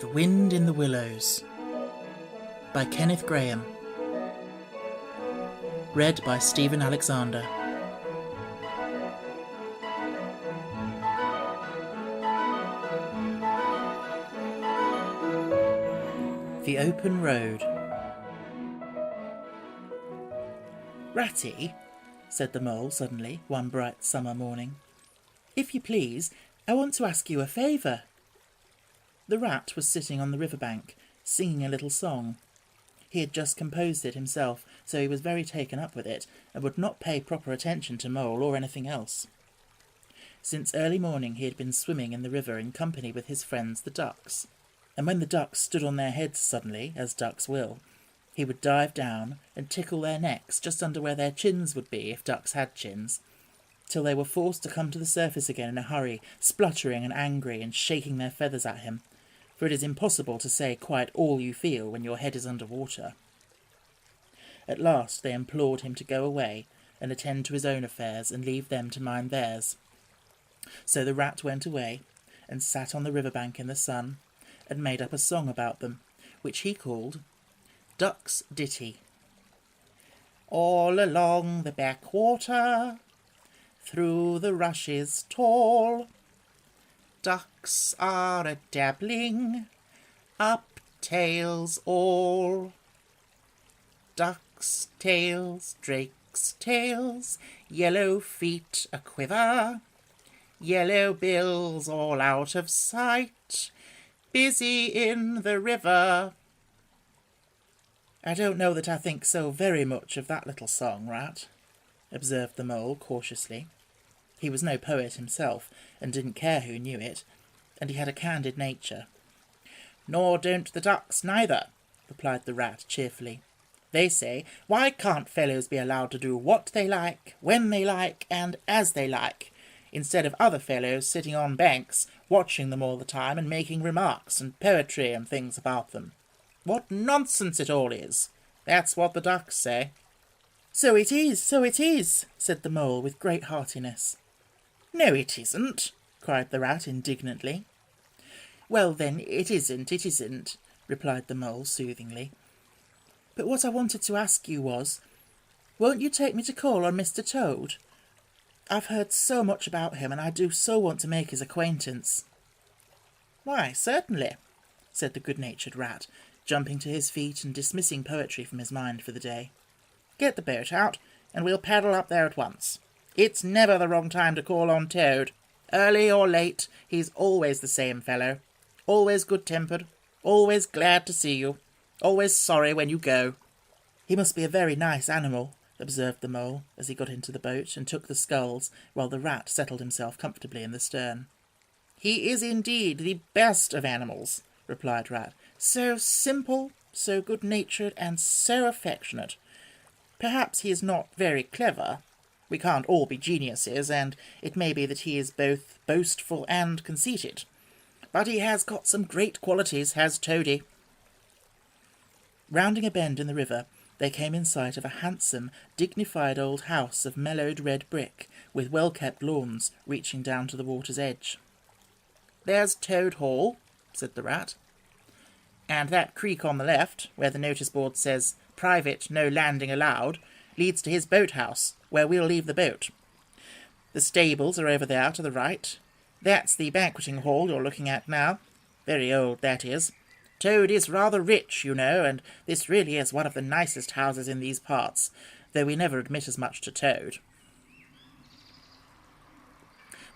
The Wind in the Willows by Kenneth Grahame. Read by Stephen Alexander. The Open Road. "Ratty," said the mole suddenly, one bright summer morning, "if you please, I want to ask you a favour." The rat was sitting on the riverbank, singing a little song. He had just composed it himself, so he was very taken up with it, and would not pay proper attention to Mole or anything else. Since early morning he had been swimming in the river in company with his friends the ducks, and when the ducks stood on their heads suddenly, as ducks will, he would dive down and tickle their necks just under where their chins would be if ducks had chins, till they were forced to come to the surface again in a hurry, spluttering and angry and shaking their feathers at him, for it is impossible to say quite all you feel when your head is under water. At last they implored him to go away and attend to his own affairs and leave them to mind theirs. So the rat went away and sat on the riverbank in the sun and made up a song about them, which he called Duck's Ditty. All along the backwater, through the rushes tall, ducks are a-dabbling, up tails all. Ducks' tails, drakes' tails, yellow feet a-quiver, yellow bills all out of sight, busy in the river. "I don't know that I think so very much of that little song, Rat," observed the mole cautiously. He was no poet himself, and didn't care who knew it, and he had a candid nature. "Nor don't the ducks neither," replied the rat cheerfully. "They say, why can't fellows be allowed to do what they like, when they like, and as they like, instead of other fellows sitting on banks, watching them all the time and making remarks and poetry and things about them? What nonsense it all is! That's what the ducks say." So it is, said the mole with great heartiness. "No, it isn't," cried the rat indignantly. "Well, then, it isn't, replied the mole soothingly. "But what I wanted to ask you was, won't you take me to call on Mr. Toad? I've heard so much about him, and I do so want to make his acquaintance." "Why, certainly," said the good-natured rat, jumping to his feet and dismissing poetry from his mind for the day. "Get the boat out, and we'll paddle up there at once. It's never the wrong time to call on Toad. Early or late, he's always the same fellow. Always good-tempered, always glad to see you, always sorry when you go." "He must be a very nice animal," observed the mole, as he got into the boat and took the sculls, while the rat settled himself comfortably in the stern. "He is indeed the best of animals," replied Rat. "So simple, so good-natured, and so affectionate. Perhaps he is not very clever. We can't all be geniuses, and it may be that he is both boastful and conceited. But he has got some great qualities, has Toady." Rounding a bend in the river, they came in sight of a handsome, dignified old house of mellowed red brick, with well-kept lawns reaching down to the water's edge. "There's Toad Hall," said the rat. "And that creek on the left, where the notice board says, 'Private, no landing allowed,' leads to his boathouse, where we'll leave the boat. The stables are over there to the right. That's the banqueting hall you're looking at now. Very old, that is. Toad is rather rich, you know, and this really is one of the nicest houses in these parts, though we never admit as much to Toad."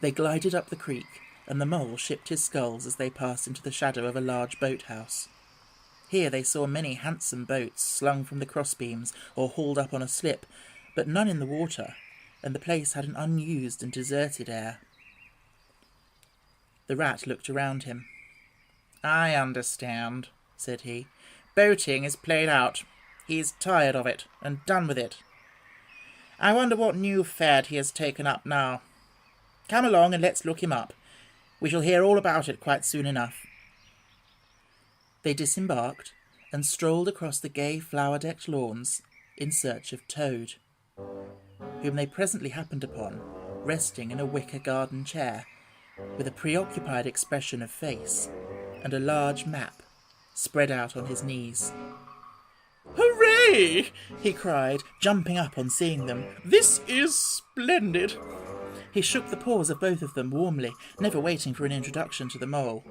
They glided up the creek, and the mole shipped his sculls as they passed into the shadow of a large boathouse. Here they saw many handsome boats slung from the crossbeams or hauled up on a slip, but none in the water, and the place had an unused and deserted air. The rat looked around him. "I understand," said he. "Boating is played out. He's tired of it, and done with it. I wonder what new fad he has taken up now. Come along and let's look him up. We shall hear all about it quite soon enough." They disembarked and strolled across the gay flower-decked lawns in search of Toad, whom they presently happened upon, resting in a wicker garden chair, with a preoccupied expression of face, and a large map spread out on his knees. "Hooray!" he cried, jumping up on seeing them. "This is splendid!" He shook the paws of both of them warmly, never waiting for an introduction to the mole.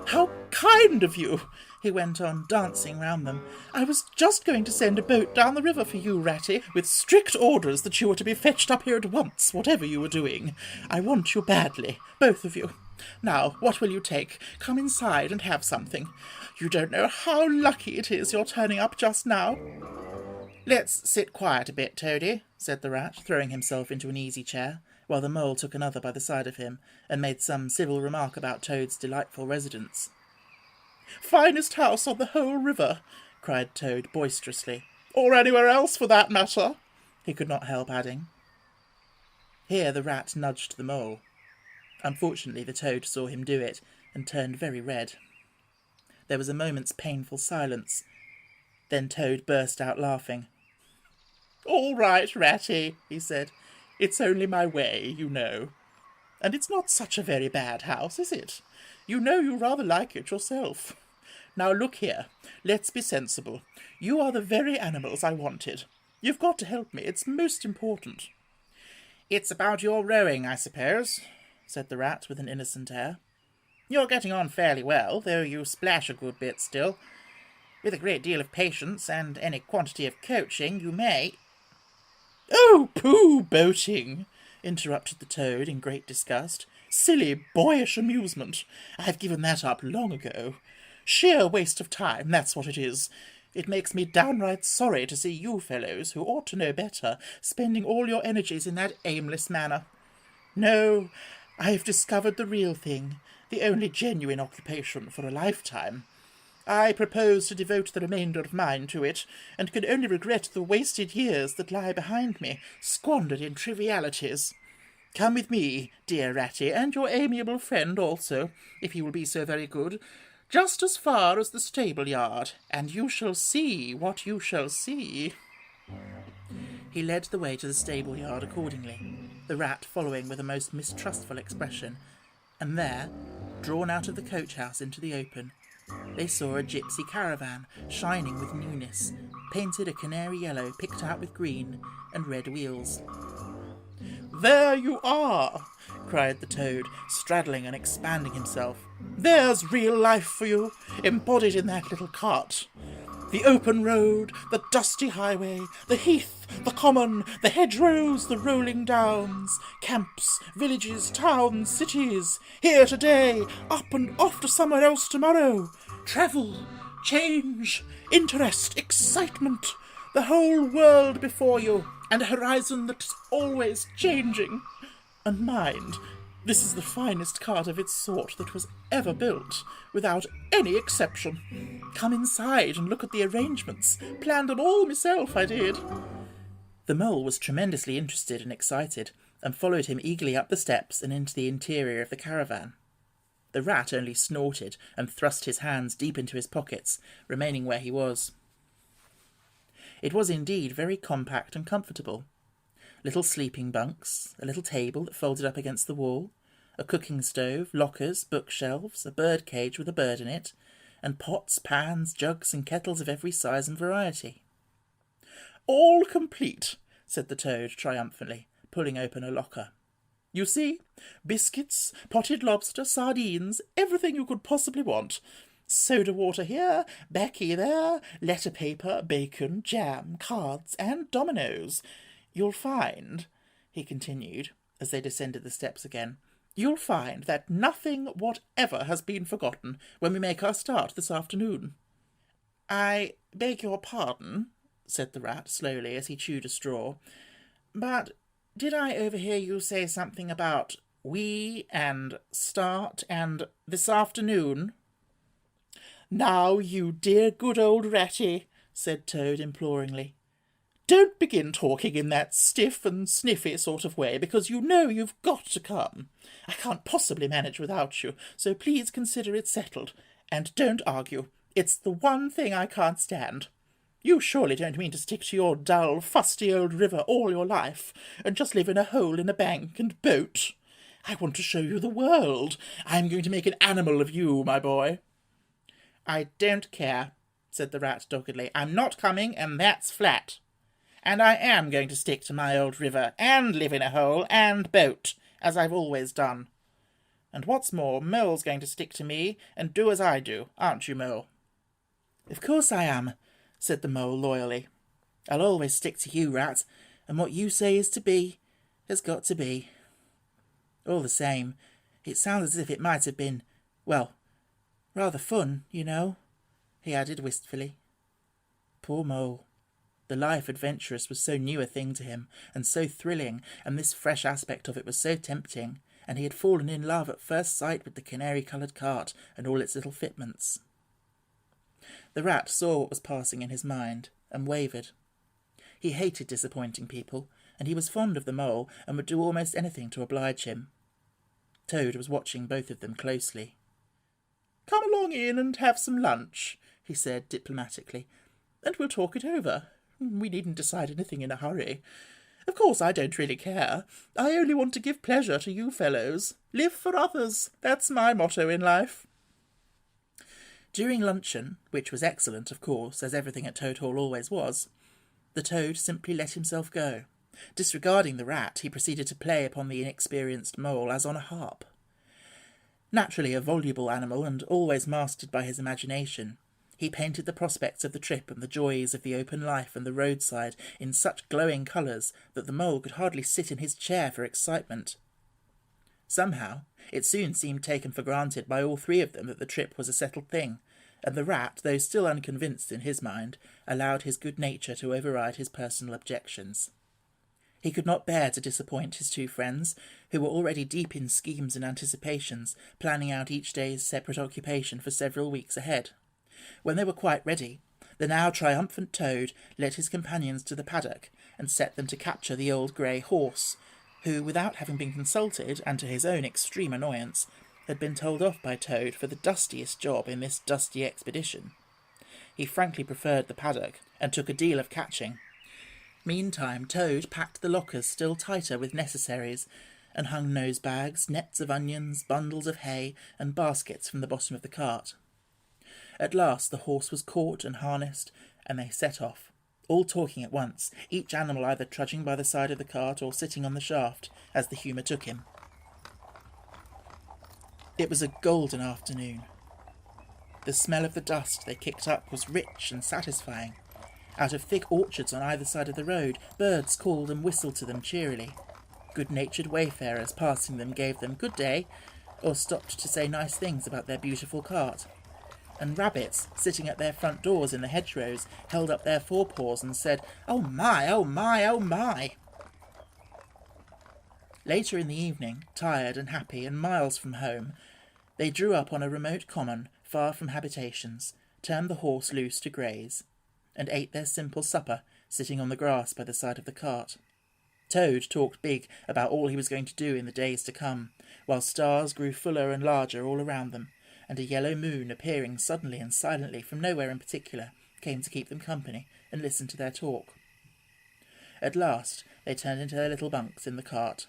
"How kind of you!" he went on, dancing round them. "I was just going to send a boat down the river for you, Ratty, with strict orders that you were to be fetched up here at once, whatever you were doing. I want you badly, both of you. Now, what will you take? Come inside and have something. You don't know how lucky it is you're turning up just now." "Let's sit quiet a bit, Toady," said the rat, throwing himself into an easy chair, while the mole took another by the side of him, and made some civil remark about Toad's delightful residence. "Finest house on the whole river," cried Toad boisterously. "Or anywhere else, for that matter," he could not help adding. Here the rat nudged the mole. Unfortunately, the Toad saw him do it, and turned very red. There was a moment's painful silence. Then Toad burst out laughing. "All right, Ratty," he said. "It's only my way, you know. And it's not such a very bad house, is it? You know you rather like it yourself. Now look here, let's be sensible. You are the very animals I wanted. You've got to help me, it's most important." "It's about your rowing, I suppose," said the rat with an innocent air. "You're getting on fairly well, though you splash a good bit still. With a great deal of patience and any quantity of coaching, you may—" "Oh, pooh, boating!" interrupted the Toad in great disgust. "Silly, boyish amusement. I've given that up long ago. Sheer waste of time, that's what it is. It makes me downright sorry to see you fellows, who ought to know better, spending all your energies in that aimless manner. No, I've discovered the real thing, the only genuine occupation for a lifetime. I propose to devote the remainder of mine to it, and can only regret the wasted years that lie behind me, squandered in trivialities. Come with me, dear Ratty, and your amiable friend also, if he will be so very good, just as far as the stable-yard, and you shall see what you shall see." He led the way to the stable-yard accordingly, the rat following with a most mistrustful expression, and there, drawn out of the coach-house into the open, they saw a gipsy caravan, shining with newness, painted a canary yellow picked out with green, and red wheels. "There you are!" cried the Toad, straddling and expanding himself. "There's real life for you, embodied in that little cart. The open road, the dusty highway, the heath, the common, the hedgerows, the rolling downs, camps, villages, towns, cities, here today, up and off to somewhere else tomorrow. Travel, change, interest, excitement, the whole world before you, and a horizon that's always changing. And mind, this is the finest cart of its sort that was ever built, without any exception. Come inside and look at the arrangements. Planned them all myself, I did." The mole was tremendously interested and excited, and followed him eagerly up the steps and into the interior of the caravan. The rat only snorted and thrust his hands deep into his pockets, remaining where he was. It was indeed very compact and comfortable. Little sleeping bunks, a little table that folded up against the wall, a cooking stove, lockers, bookshelves, a bird cage with a bird in it, and pots, pans, jugs, and kettles of every size and variety. "All complete," said the Toad triumphantly, pulling open a locker. "You see, biscuits, potted lobster, sardines, everything you could possibly want. Soda water here, baccy there, letter paper, bacon, jam, cards, and dominoes. You'll find," he continued, as they descended the steps again, "you'll find that nothing whatever has been forgotten when we make our start this afternoon." "I beg your pardon," said the rat slowly as he chewed a straw, "but did I overhear you say something about we and start and this afternoon?" "Now, you dear good old Ratty," said Toad imploringly, "don't begin talking in that stiff and sniffy sort of way, because you know you've got to come. I can't possibly manage without you, so please consider it settled, and don't argue. It's the one thing I can't stand. You surely don't mean to stick to your dull, fusty old river all your life, and just live in a hole in a bank and boat. I want to show you the world. I'm going to make an animal of you, my boy." I don't care, said the rat doggedly. I'm not coming, and that's flat. And I am going to stick to my old river, and live in a hole, and boat, as I've always done. And what's more, Mole's going to stick to me, and do as I do, aren't you, Mole? Of course I am, said the Mole loyally. I'll always stick to you, Rat, and what you say is to be, has got to be. All the same, it sounds as if it might have been, well, rather fun, you know, he added wistfully. Poor Mole. The life adventurous was so new a thing to him, and so thrilling, and this fresh aspect of it was so tempting, and he had fallen in love at first sight with the canary-coloured cart and all its little fitments. The rat saw what was passing in his mind, and wavered. He hated disappointing people, and he was fond of the Mole, and would do almost anything to oblige him. Toad was watching both of them closely. "Come along in and have some lunch," he said diplomatically, "and we'll talk it over. We needn't decide anything in a hurry. Of course, I don't really care. I only want to give pleasure to you fellows. Live for others. That's my motto in life." During luncheon, which was excellent, of course, as everything at Toad Hall always was, the Toad simply let himself go. Disregarding the rat, he proceeded to play upon the inexperienced Mole as on a harp. Naturally a voluble animal, and always mastered by his imagination, he painted the prospects of the trip and the joys of the open life and the roadside in such glowing colours that the Mole could hardly sit in his chair for excitement. Somehow, it soon seemed taken for granted by all three of them that the trip was a settled thing, and the rat, though still unconvinced in his mind, allowed his good nature to override his personal objections. He could not bear to disappoint his two friends, who were already deep in schemes and anticipations, planning out each day's separate occupation for several weeks ahead. When they were quite ready, the now triumphant Toad led his companions to the paddock and set them to capture the old grey horse, who, without having been consulted, and to his own extreme annoyance, had been told off by Toad for the dustiest job in this dusty expedition. He frankly preferred the paddock, and took a deal of catching. Meantime, Toad packed the lockers still tighter with necessaries, and hung nose-bags, nets of onions, bundles of hay, and baskets from the bottom of the cart. At last the horse was caught and harnessed, and they set off, all talking at once, each animal either trudging by the side of the cart or sitting on the shaft, as the humour took him. It was a golden afternoon. The smell of the dust they kicked up was rich and satisfying. Out of thick orchards on either side of the road, birds called and whistled to them cheerily. Good-natured wayfarers passing them gave them good day, or stopped to say nice things about their beautiful cart. And rabbits, sitting at their front doors in the hedgerows, held up their forepaws and said, "Oh my, oh my, oh my!" Later in the evening, tired and happy and miles from home, they drew up on a remote common, far from habitations, turned the horse loose to graze, and ate their simple supper, sitting on the grass by the side of the cart. Toad talked big about all he was going to do in the days to come, while stars grew fuller and larger all around them, and a yellow moon, appearing suddenly and silently from nowhere in particular, came to keep them company and listen to their talk. At last they turned into their little bunks in the cart,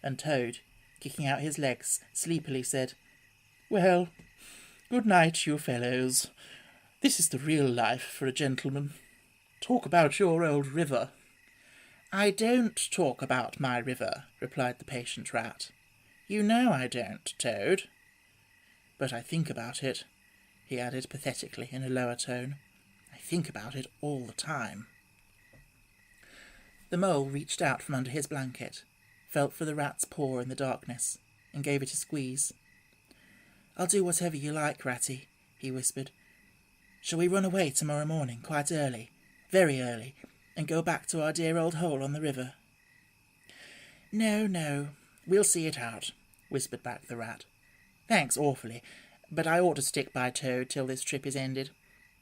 and Toad, kicking out his legs, sleepily said, "Well, good night, you fellows. This is the real life for a gentleman. Talk about your old river." "I don't talk about my river," replied the patient rat. "You know I don't, Toad." "But I think about it," he added pathetically in a lower tone. "I think about it all the time." The Mole reached out from under his blanket, felt for the rat's paw in the darkness, and gave it a squeeze. "I'll do whatever you like, Ratty," he whispered. "Shall we run away tomorrow morning, quite early, very early, and go back to our dear old hole on the river?" "No, we'll see it out," whispered back the rat. "Thanks awfully, but I ought to stick by Toad till this trip is ended.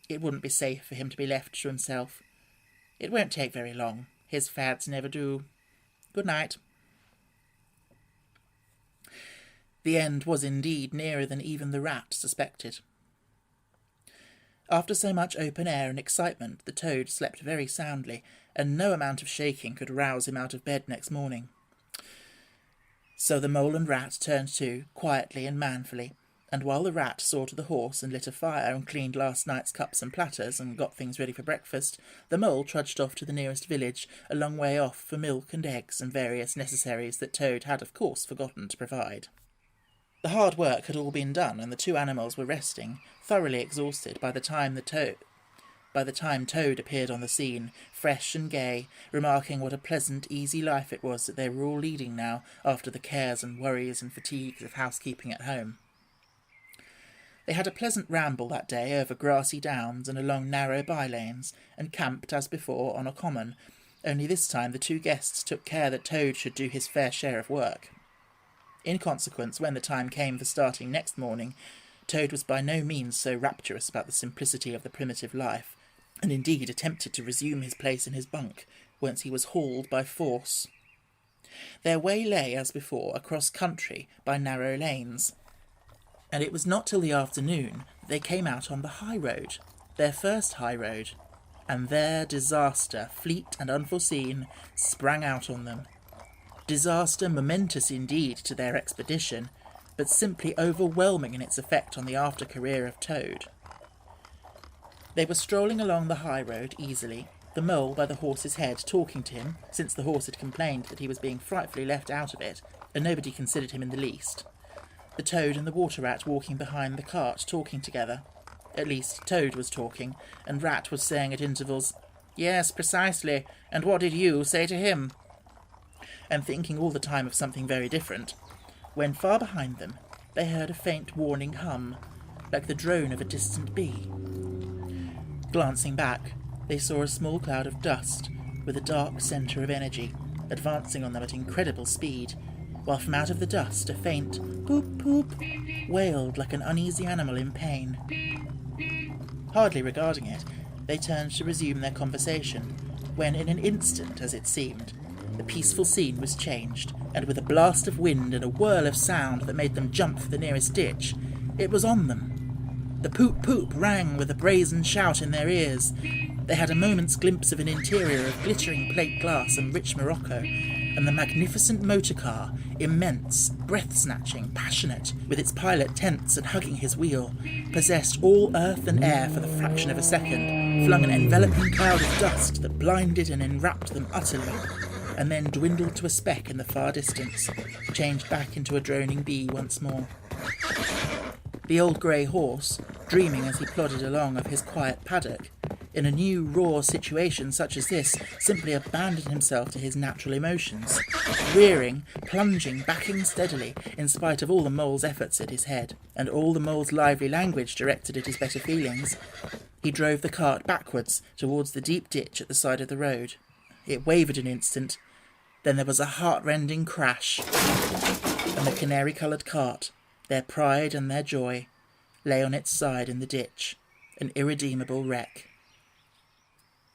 It wouldn't be safe for him to be left to himself. It won't take very long. His fads never do. Good night." The end was indeed nearer than even the rat suspected. After so much open air and excitement, the Toad slept very soundly, and no amount of shaking could rouse him out of bed next morning. So the Mole and Rat turned to, quietly and manfully, and while the rat saw to the horse and lit a fire and cleaned last night's cups and platters and got things ready for breakfast, the mole trudged off to the nearest village, a long way off, for milk and eggs and various necessaries that Toad had of course forgotten to provide. The hard work had all been done, and the two animals were resting, thoroughly exhausted by the time Toad appeared on the scene, fresh and gay, remarking what a pleasant, easy life it was that they were all leading now, after the cares and worries and fatigues of housekeeping at home. They had a pleasant ramble that day over grassy downs and along narrow by-lanes, and camped, as before, on a common, only this time the two guests took care that Toad should do his fair share of work. In consequence, when the time came for starting next morning, Toad was by no means so rapturous about the simplicity of the primitive life, and indeed attempted to resume his place in his bunk, whence he was hauled by force. Their way lay, as before, across country by narrow lanes, and it was not till the afternoon that they came out on the high road, their first high road, and there disaster, fleet and unforeseen, sprang out on them. Disaster momentous indeed to their expedition, but simply overwhelming in its effect on the after-career of Toad. They were strolling along the high road easily, the mole by the horse's head talking to him, since the horse had complained that he was being frightfully left out of it, and nobody considered him in the least. The Toad and the water rat walking behind the cart, talking together. At least, Toad was talking, and Rat was saying at intervals, "Yes, precisely, and what did you say to him?" and thinking all the time of something very different, when far behind them they heard a faint warning hum, like the drone of a distant bee. Glancing back, they saw a small cloud of dust, with a dark centre of energy, advancing on them at incredible speed, while from out of the dust a faint poop poop wailed like an uneasy animal in pain. Hardly regarding it, they turned to resume their conversation, when in an instant, as it seemed, the peaceful scene was changed, and with a blast of wind and a whirl of sound that made them jump for the nearest ditch, it was on them. The poop-poop rang with a brazen shout in their ears. They had a moment's glimpse of an interior of glittering plate glass and rich morocco, and the magnificent motor car, immense, breath-snatching, passionate, with its pilot tense and hugging his wheel, possessed all earth and air for the fraction of a second, flung an enveloping cloud of dust that blinded and enwrapped them utterly, and then dwindled to a speck in the far distance, changed back into a droning bee once more. The old grey horse, dreaming as he plodded along of his quiet paddock, in a new raw situation such as this, simply abandoned himself to his natural emotions, rearing, plunging, backing steadily, in spite of all the mole's efforts at his head, and all the mole's lively language directed at his better feelings. He drove the cart backwards towards the deep ditch at the side of the road. It wavered an instant, then there was a heart-rending crash, and the canary-coloured cart, their pride and their joy, lay on its side in the ditch, an irredeemable wreck.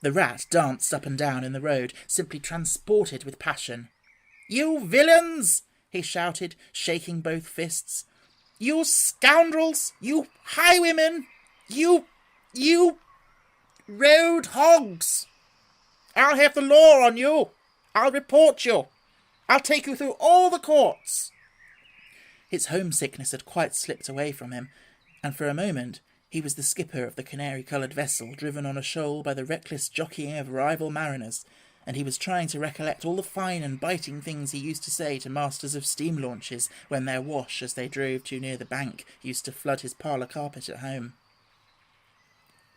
The rat danced up and down in the road, simply transported with passion. "You villains!" he shouted, shaking both fists. "You scoundrels! You highwaymen! You road hogs! I'll have the law on you! I'll report you! I'll take you through all the courts!" His homesickness had quite slipped away from him, and for a moment he was the skipper of the canary-coloured vessel driven on a shoal by the reckless jockeying of rival mariners, and he was trying to recollect all the fine and biting things he used to say to masters of steam launches when their wash, as they drove too near the bank, used to flood his parlour carpet at home.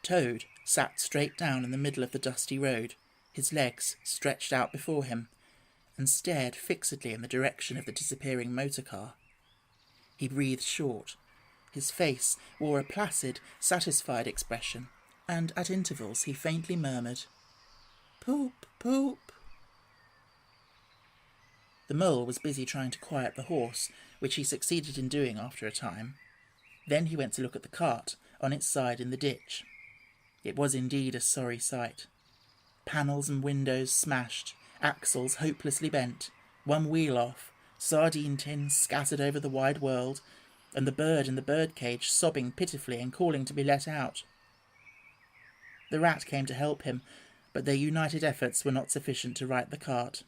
Toad sat straight down in the middle of the dusty road, his legs stretched out before him, and stared fixedly in the direction of the disappearing motor car. He breathed short. His face wore a placid, satisfied expression, and at intervals he faintly murmured, "Poop, poop." The mole was busy trying to quiet the horse, which he succeeded in doing after a time. Then he went to look at the cart, on its side in the ditch. It was indeed a sorry sight. Panels and windows smashed, axles hopelessly bent, one wheel off, sardine tins scattered over the wide world, and the bird in the birdcage sobbing pitifully and calling to be let out. The rat came to help him, but their united efforts were not sufficient to right the cart.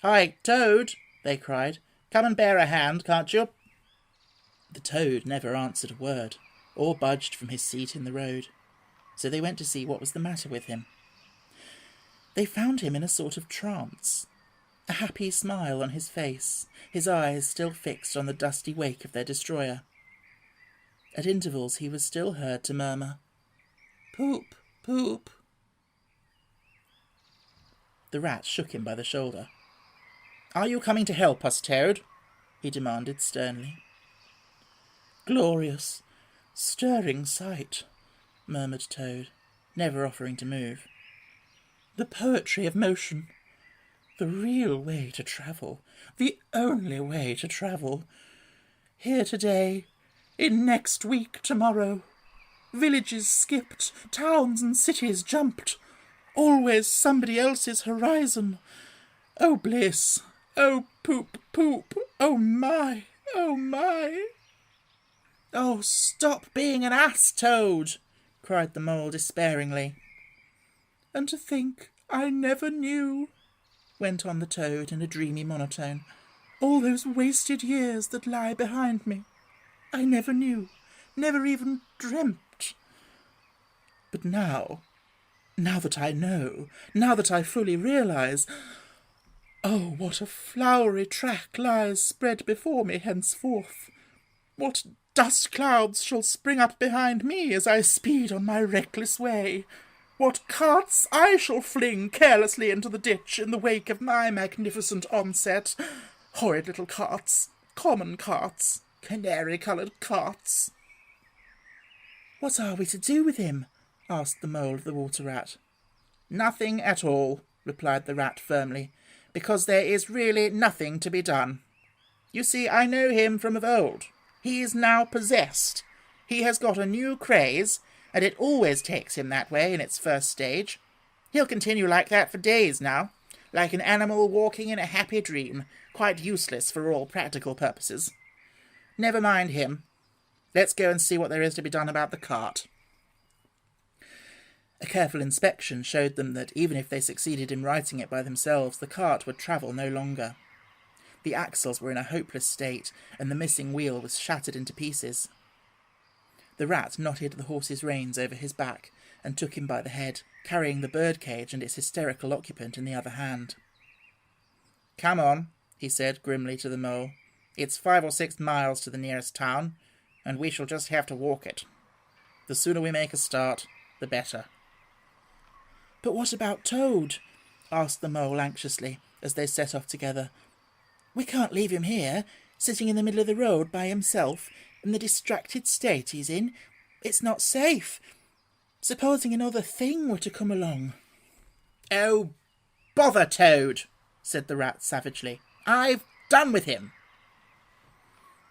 "Hi, Toad!" they cried. "Come and bear a hand, can't you?" The toad never answered a word, or budged from his seat in the road, so they went to see what was the matter with him. They found him in a sort of trance, a happy smile on his face, his eyes still fixed on the dusty wake of their destroyer. At intervals he was still heard to murmur, "Poop, poop." The rat shook him by the shoulder. "Are you coming to help us, Toad?" he demanded sternly. "Glorious, stirring sight," murmured Toad, never offering to move. "The poetry of motion. The real way to travel. The only way to travel. Here today, in next week tomorrow. Villages skipped, towns and cities jumped. Always somebody else's horizon. Oh bliss, oh poop, poop, oh my, oh my." "Oh, stop being an ass, Toad," cried the mole despairingly. "And to think I never knew," went on the toad in a dreamy monotone, "all those wasted years that lie behind me. I never knew, never even dreamt. But now that I know, now that I fully realise, oh, what a flowery track lies spread before me henceforth. What dust clouds shall spring up behind me as I speed on my reckless way. What carts I shall fling carelessly into the ditch in the wake of my magnificent onset. Horrid little carts, common carts, canary-coloured carts." "What are we to do with him?" asked the mole of the water rat. "Nothing at all," replied the rat firmly, "because there is really nothing to be done. You see, I know him from of old. He is now possessed. He has got a new craze, and it always takes him that way in its first stage. He'll continue like that for days now, like an animal walking in a happy dream, quite useless for all practical purposes. Never mind him. Let's go and see what there is to be done about the cart." A careful inspection showed them that even if they succeeded in righting it by themselves, the cart would travel no longer. The axles were in a hopeless state, and the missing wheel was shattered into pieces. The rat knotted the horse's reins over his back and took him by the head, carrying the birdcage and its hysterical occupant in the other hand. "Come on," he said grimly to the mole. "It's 5 or 6 miles to the nearest town, and we shall just have to walk it. The sooner we make a start, the better." "But what about Toad?" asked the mole anxiously, as they set off together. "We can't leave him here, sitting in the middle of the road by himself, in the distracted state he's in. It's not safe. Supposing another thing were to come along." "Oh, bother Toad," said the rat savagely. "I've done with him."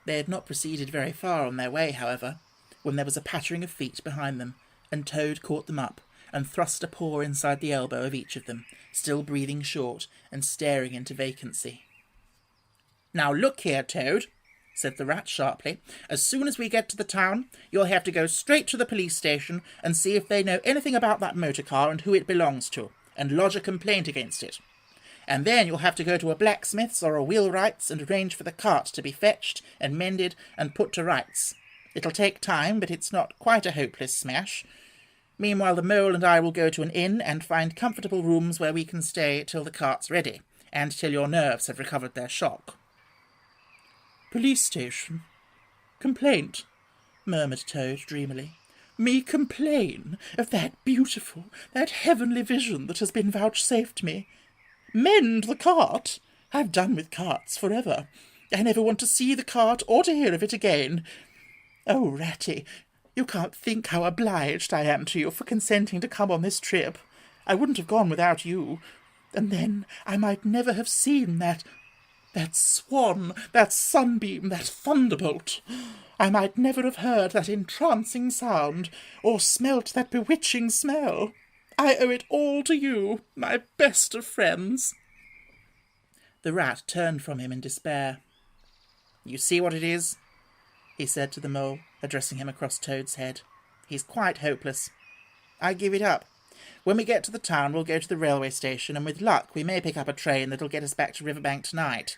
They had not proceeded very far on their way, however, when there was a pattering of feet behind them, and Toad caught them up, and thrust a paw inside the elbow of each of them, still breathing short and staring into vacancy. "Now look here, Toad," said the rat sharply. "As soon as we get to the town, you'll have to go straight to the police station and see if they know anything about that motor car and who it belongs to, and lodge a complaint against it. And then you'll have to go to a blacksmith's or a wheelwright's and arrange for the cart to be fetched and mended and put to rights. It'll take time, but it's not quite a hopeless smash. Meanwhile, the mole and I will go to an inn and find comfortable rooms where we can stay till the cart's ready, and till your nerves have recovered their shock." "Police station? Complaint?" murmured Toad dreamily. "Me complain of that beautiful, that heavenly vision that has been vouchsafed me? Mend the cart? I've done with carts forever. I never want to see the cart or to hear of it again. Oh, Ratty, you can't think how obliged I am to you for consenting to come on this trip. I wouldn't have gone without you. And then I might never have seen that swan, that sunbeam, that thunderbolt. I might never have heard that entrancing sound, or smelt that bewitching smell. I owe it all to you, my best of friends." The rat turned from him in despair. "You see what it is?" he said to the mole, addressing him across Toad's head. "He's quite hopeless. I give it up. When we get to the town, we'll go to the railway station, and with luck we may pick up a train that'll get us back to Riverbank tonight.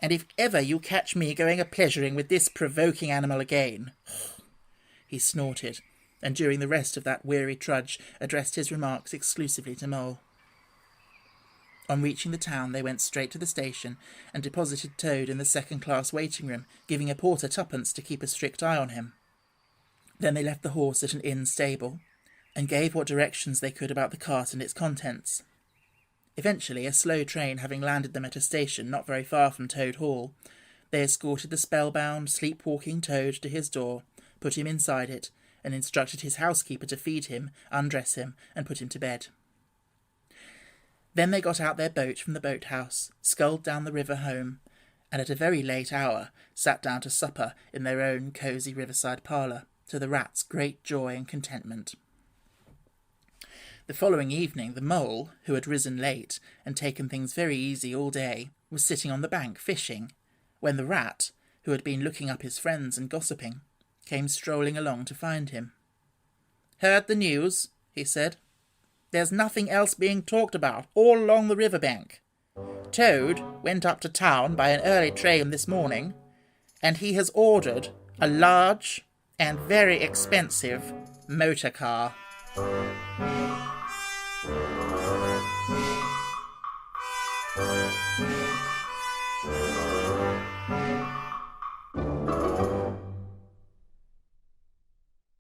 And if ever you catch me going a-pleasuring with this provoking animal again—" He snorted, and during the rest of that weary trudge addressed his remarks exclusively to Mole. On reaching the town, they went straight to the station and deposited Toad in the second-class waiting-room, giving a porter twopence to keep a strict eye on him. Then they left the horse at an inn stable, and gave what directions they could about the cart and its contents. Eventually, a slow train having landed them at a station not very far from Toad Hall, they escorted the spellbound, sleepwalking Toad to his door, put him inside it, and instructed his housekeeper to feed him, undress him, and put him to bed. Then they got out their boat from the boathouse, sculled down the river home, and at a very late hour sat down to supper in their own cosy riverside parlour, to the Rat's great joy and contentment. The following evening the Mole, who had risen late and taken things very easy all day, was sitting on the bank fishing, when the Rat, who had been looking up his friends and gossiping, came strolling along to find him. "Heard the news?" he said. "There's nothing else being talked about all along the river bank. Toad went up to town by an early train this morning, and he has ordered a large and very expensive motor car."